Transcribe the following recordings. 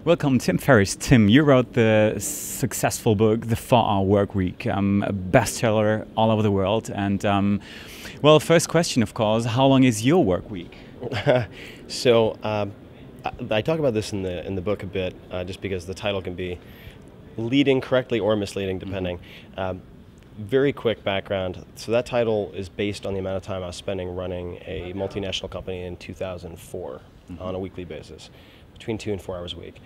Welcome, Tim Ferriss. Tim, you wrote the successful book, The 4-Hour Workweek, a bestseller all over the world. And, well, first question, of course, how long is your work week? So I talk about this in the book a bit, just because the title can be leading correctly or misleading, depending. Very quick background. So that title is based on the amount of time I was spending running a multinational company in 2004 on a weekly basis, between 2 and 4 hours a week.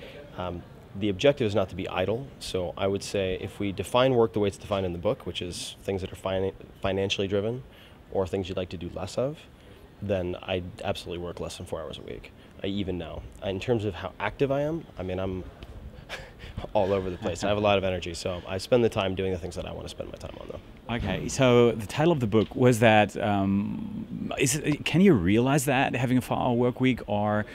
The objective is not to be idle. So I would say if we define work the way it's defined in the book, which is things that are financially driven or things you'd like to do less of, then I absolutely work less than 4 hours a week, even now. In terms of how active I am, I mean, I'm all over the place. I have a lot of energy, so I spend the time doing the things that I want to spend my time on, though. Okay, so the title of the book was that, can you realize that, having a 4-hour work week, or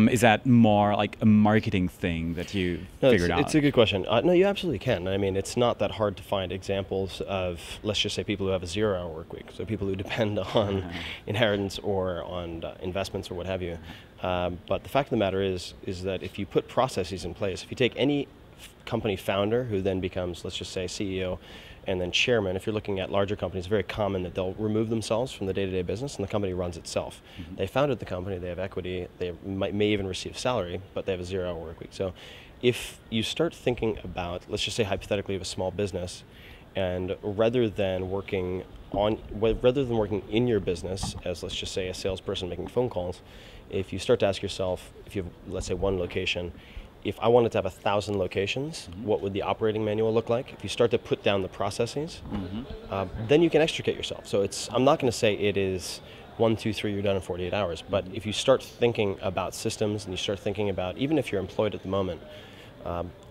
is that more like a marketing thing that you figured out? It's a good question. No, you absolutely can. I mean, it's not that hard to find examples of, let's just say, people who have a 0-hour work week, so people who depend on inheritance or on investments or what have you. But the fact of the matter is that if you put processes in place, if you take any company founder who then becomes, let's just say, CEO and then chairman, if you're looking at larger companies, it's very common that they'll remove themselves from the day-to-day business and the company runs itself. They founded the company, they have equity, they may even receive salary, but they have a 0-hour work week. So if you start thinking about, let's just say hypothetically, of a small business, and rather than working in your business as, let's just say, a salesperson making phone calls, if you start to ask yourself, if you have, let's say, one location, if I wanted to have 1,000 locations, what would the operating manual look like? If you start to put down the processes, then you can extricate yourself. So I'm not going to say it is 1, 2, 3, you're done in 48 hours. But if you start thinking about systems and you start thinking about, even if you're employed at the moment,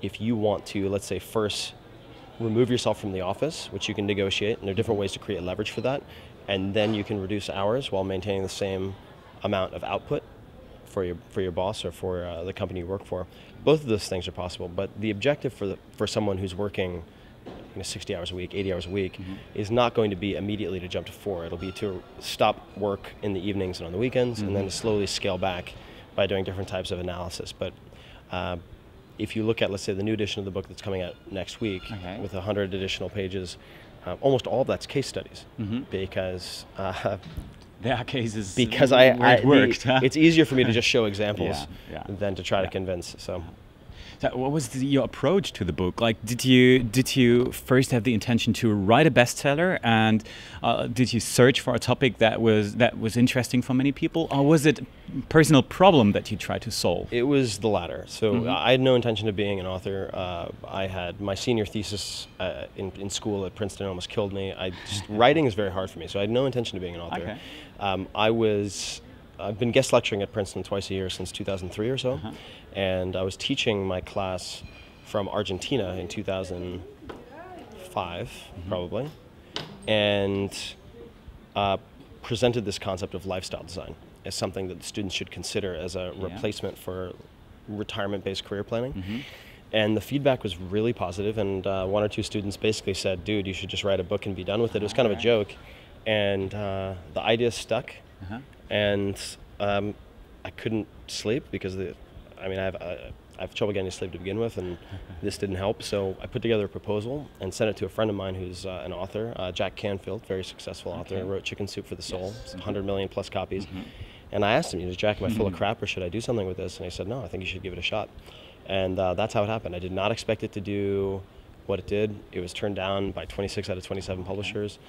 if you want to, let's say, first remove yourself from the office, which you can negotiate, and there are different ways to create leverage for that, and then you can reduce hours while maintaining the same amount of output for your boss or for the company you work for. Both of those things are possible, but the objective for someone who's working 60 hours a week, 80 hours a week, is not going to be immediately to jump to 4. It'll be to stop work in the evenings and on the weekends, and then to slowly scale back by doing different types of analysis. But if you look at, let's say, the new edition of the book that's coming out next week, with 100 additional pages, almost all of that's case studies, because there are cases because it worked. It's easier for me to just show examples than to try to convince. So what was your approach to the book? Like, did you first have the intention to write a bestseller, and did you search for a topic that was interesting for many people, or was it a personal problem that you tried to solve? It was the latter. So I had no intention of being an author. I had my senior thesis in school at Princeton almost killed me. Writing is very hard for me, so I had no intention of being an author. I've been guest lecturing at Princeton twice a year since 2003 or so, and I was teaching my class from Argentina in 2005, probably, and presented this concept of lifestyle design as something that the students should consider as a replacement for retirement-based career planning. And the feedback was really positive, and 1 or 2 students basically said, dude, you should just write a book and be done with it. It was kind of a joke, and the idea stuck. And I couldn't sleep because I have trouble getting to sleep to begin with, and this didn't help. So I put together a proposal and sent it to a friend of mine who's an author, Jack Canfield, very successful author, wrote Chicken Soup for the Soul, 100 million plus copies. And I asked him, Jack, am I full of crap, or should I do something with this? And he said, no, I think you should give it a shot. And that's how it happened. I did not expect it to do what it did. It was turned down by 26 out of 27 publishers.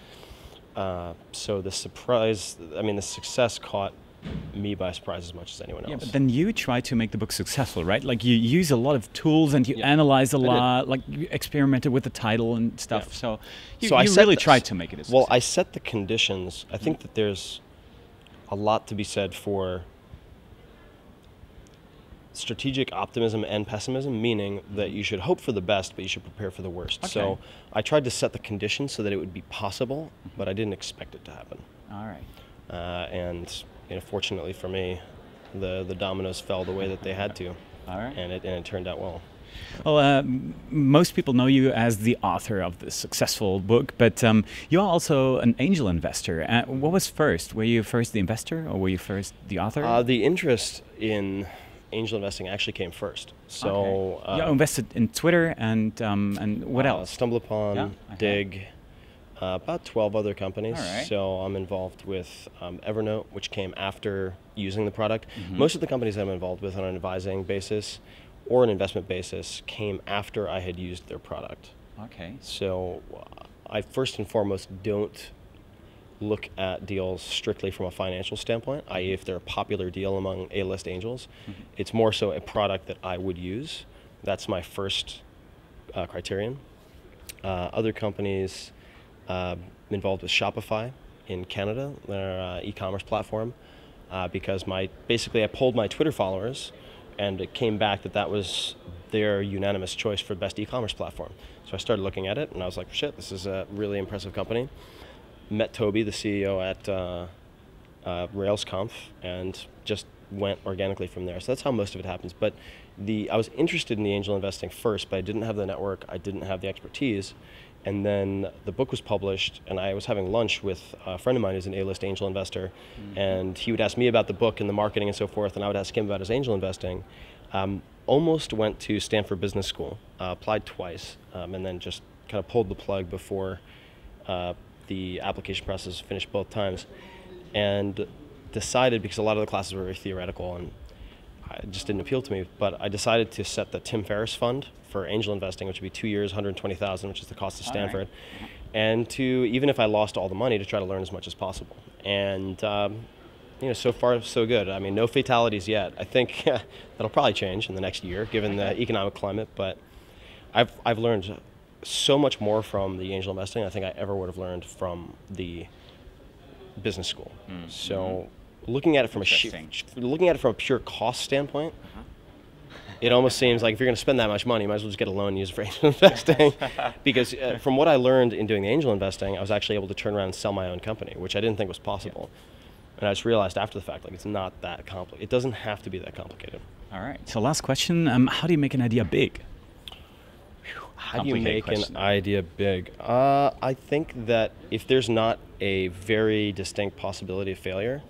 So the success caught me by surprise as much as anyone else. Yeah, but then you try to make the book successful, right? Like, you use a lot of tools and you analyze a lot, like you experimented with the title and stuff. So you really tried to make it a success. Well, I set the conditions. I think that there's a lot to be said for strategic optimism and pessimism, meaning that you should hope for the best, but you should prepare for the worst. So I tried to set the conditions so that it would be possible, but I didn't expect it to happen. All right. And fortunately for me, the dominoes fell the way that they had to. All right. And it turned out well. Well, most people know you as the author of this successful book, but you are also an angel investor. What was first? Were you first the investor, or were you first the author? The interest in angel investing actually came first. So you invested in Twitter and what else? Stumble Upon, Dig, about 12 other companies. All right. So I'm involved with Evernote, which came after using the product. Most of the companies I'm involved with on an advising basis or an investment basis came after I had used their product. Okay. So I first and foremost don't look at deals strictly from a financial standpoint, i.e. if they're a popular deal among A-list angels. It's more so a product that I would use. That's my first criterion. Other companies involved with Shopify in Canada, their e-commerce platform, because basically I polled my Twitter followers and it came back that was their unanimous choice for best e-commerce platform. So I started looking at it and I was like, shit, this is a really impressive company. Met Toby, the CEO at RailsConf, and just went organically from there. So that's how most of it happens. But I was interested in the angel investing first, but I didn't have the network, I didn't have the expertise. And then the book was published, and I was having lunch with a friend of mine who's an A-list angel investor, and he would ask me about the book and the marketing and so forth, and I would ask him about his angel investing. Almost went to Stanford Business School, applied twice, and then just kind of pulled the plug before the application process finished both times, and decided, because a lot of the classes were very theoretical and it just didn't appeal to me, but I decided to set the Tim Ferriss fund for angel investing, which would be 2 years, $120,000, which is the cost of Stanford, and to, even if I lost all the money, to try to learn as much as possible. And so far so good. I mean, no fatalities yet. I think that'll probably change in the next year, given the economic climate, but I've learned so much more from the angel investing I think I ever would have learned from the business school. So looking at it from a pure cost standpoint, it almost seems like if you're going to spend that much money, you might as well just get a loan and use it for angel investing. Because from what I learned in doing the angel investing, I was actually able to turn around and sell my own company, which I didn't think was possible. And I just realized after the fact, like, it's not that complicated. It doesn't have to be that complicated. All right. So last question, how do you make an idea big? How do you make an idea big? I think that if there's not a very distinct possibility of failure,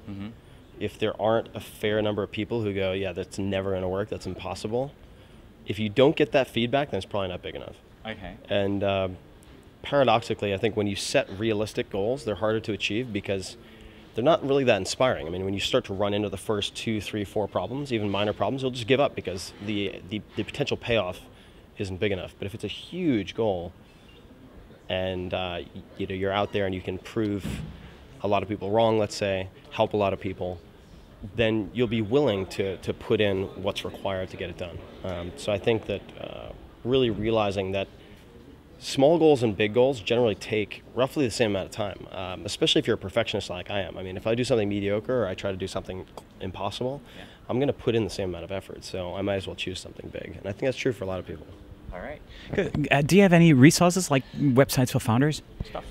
if there aren't a fair number of people who go, yeah, that's never going to work, that's impossible, if you don't get that feedback, then it's probably not big enough. Okay. And paradoxically, I think when you set realistic goals, they're harder to achieve because they're not really that inspiring. I mean, when you start to run into the first 2, 3, 4 problems, even minor problems, you'll just give up because the potential payoff isn't big enough. But if it's a huge goal and you're out there and you can prove a lot of people wrong, let's say, help a lot of people, then you'll be willing to put in what's required to get it done. So I think that really realizing that small goals and big goals generally take roughly the same amount of time, especially if you're a perfectionist like I am. I mean, if I do something mediocre or I try to do something impossible, I'm going to put in the same amount of effort. So I might as well choose something big. And I think that's true for a lot of people. All right. Good. Do you have any resources like websites for founders? Stuff?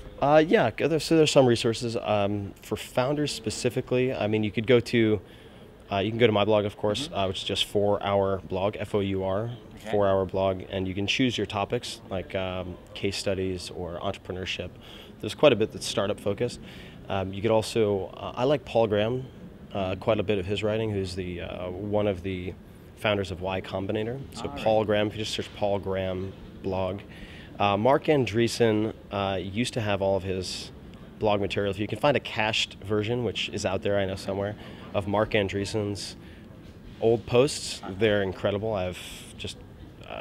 Yeah, there's some resources for founders specifically. I mean, you could go to you can go to my blog, of course, which is just 4-hour blog, FOUR, 4-hour blog, and you can choose your topics like case studies or entrepreneurship. There's quite a bit that's startup focused. You could also, I like Paul Graham, quite a bit of his writing, who's the one of the founders of Y Combinator. So Paul Graham, if you just search Paul Graham blog. Mark Andreessen used to have all of his blog material. If you can find a cached version, which is out there, I know somewhere, of Mark Andreessen's old posts, they're incredible. I have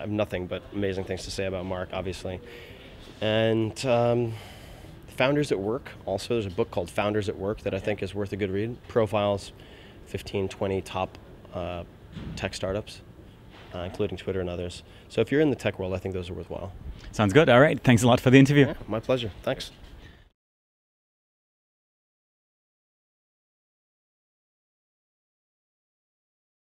nothing but amazing things to say about Mark, obviously. And Founders at Work, also, there's a book called Founders at Work that I think is worth a good read. Profiles 15, 20 top tech startups, including Twitter and others. So if you're in the tech world, I think those are worthwhile. Sounds good. All right. Thanks a lot for the interview. Yeah, my pleasure. Thanks.